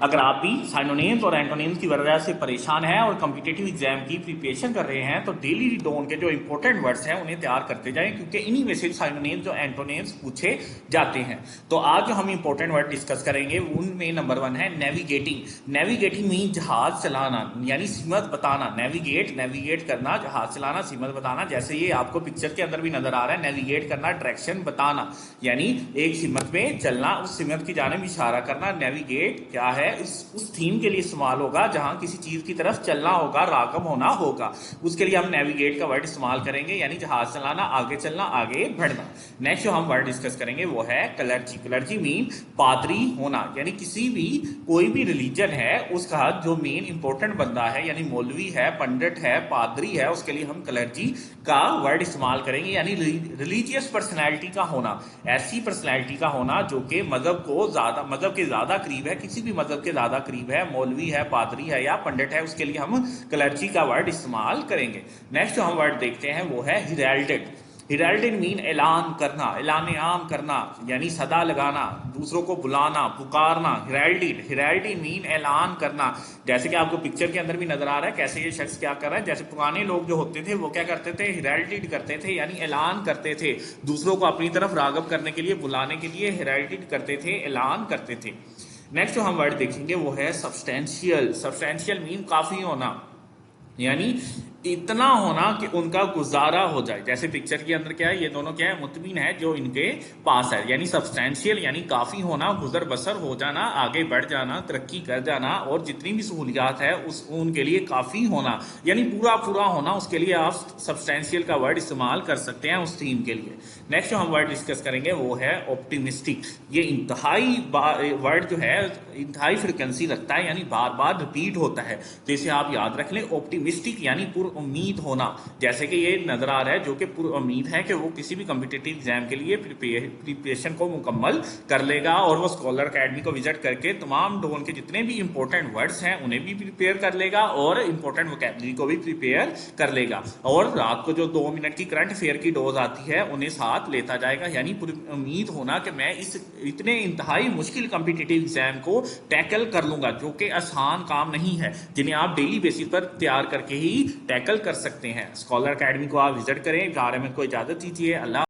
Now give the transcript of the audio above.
अगर आप भी साइनोनिम्स और एंटोनिम्स की वजह से परेशान हैं और कॉम्पिटिटिव एग्जाम की प्रिपरेशन कर रहे हैं तो डेली रीड के जो इंपॉर्टेंट वर्ड्स हैं उन्हें तैयार करते जाएं, क्योंकि इन्हीं में से साइनोनिम्स और एंटोनिम्स पूछे जाते हैं। तो आज जो हम इंपॉर्टेंट वर्ड डिस्कस करेंगे उनमें नंबर 1 है नेविगेटिंग। नेविगेटिंग मीन जहाज चलाना, यानी सीमत बताना। नेविगेट करना, जहाज चलाना, सीमत बताना। जैसे ये आपको पिक्चर के अंदर भी नजर आ रहा है, नेविगेट करना, डायरेक्शन बताना, यानी एक सीमत में चलना, उस सीमत की जानिब इशारा करना। नेविगेट क्या है, उस थीम के लिए इस्तेमाल होगा जहां किसी चीज की तरफ चलना होगा, रागम होना होगा, उसके लिए हम नेविगेट का वर्ड इस्तेमाल करेंगे, यानी जहाज चलाना, आगे चलना, आगे बढ़ना। नेक्स्ट जो हम वर्ड डिस्कस करेंगे वो है क्लर्जी। क्लर्जी मीन पादरी होना, यानी किसी भी कोई भी रिलीजन है उसका जो मेन इंपॉर्टेंट बंदा है, यानी मौलवी है, पंडित है, पादरी है, उसके लिए हम क्लर्जी का वर्ड इस्तेमाल करेंगे, यानी रिलीजियस पर्सनैलिटी का होना, ऐसी पर्सनैलिटी का होना जो कि मजहब के ज्यादा करीब है, किसी भी मजहब के ज्यादा करीब है, मौलवी है, पादरी है या पंडित है, उसके लिए हम क्लर्जी का वर्ड इस्तेमाल करेंगे। नेक्स्ट जो हम वर्ड देखते हैं वो है हिराल्डेड। हिराल्डेड मीन ऐलान करना, ऐलान आम करना, यानी सदा लगाना, दूसरों को बुलाना, पुकारना। हिराल्डेड मीन ऐलान करना। जैसे कि आपको पिक्चर के अंदर भी नजर आ रहा है कैसे ये शख्स क्या कर रहा है। जैसे पुराने लोग जो होते थे वो क्या करते थे, हिराल्डेड करते थे, यानी ऐलान करते थे, दूसरों को अपनी तरफ रागब करने के लिए, बुलाने के लिए हिराल्डेड करते थे, ऐलान करते थे। नेक्स्ट जो हम वर्ड देखेंगे वो है सब्सटेंशियल। सब्सटेंशियल मीन काफी होना, यानी इतना होना कि उनका गुजारा हो जाए। जैसे पिक्चर के अंदर क्या है, ये दोनों क्या है, मुतमिन है जो इनके पास है, यानी सब्सटेंशियल यानी काफी होना, गुजर बसर हो जाना, आगे बढ़ जाना, तरक्की कर जाना, और जितनी भी सहूलियात है उनके लिए काफी होना, यानी पूरा पूरा होना, उसके लिए आप सब्सटेंशियल का वर्ड इस्तेमाल कर सकते हैं उस थीम के लिए। नेक्स्ट जो हम वर्ड डिस्कस करेंगे वो है ऑप्टिमिस्टिक। ये इंतहाई वर्ड जो है इंतहाई फ्रिक्वेंसी रखता है, यानी बार बार रिपीट होता है, तो इसे आप याद रख लें। ऑप्टिमिस्टिक यानी उम्मीद होना। जैसे कि ये नजर आ रहा है जो कि पूरी उम्मीद है कि वो किसी भी कॉम्पिटिटिव एग्जाम के लिए प्रिपरेशन को मुकम्मल कर लेगा, और वो स्कॉलर अकेडमी को विजिट करके तमाम डोन के जितने भी इंपॉर्टेंट वर्ड्स हैं उन्हें भी प्रिपेयर कर लेगा, और इंपॉर्टेंट वोकैबुलरी को भी प्रिपेयर कर लेगा, और रात को जो 2 मिनट की करंट अफेयर की डोज आती है उन्हें साथ लेता जाएगा। यानी पूरी उम्मीद होना कि मैं इस इतने इंतहाई मुश्किल कॉम्पिटिटिव एग्जाम को टैकल कर लूंगा, जो कि आसान काम नहीं है, जिन्हें आप डेली बेसिस पर तैयार करके ही टैकल कर सकते हैं। स्कॉलर अकेडमी को आप विजिट करें। इस बारे में कोई इजाजत दीजिए। अल्लाह।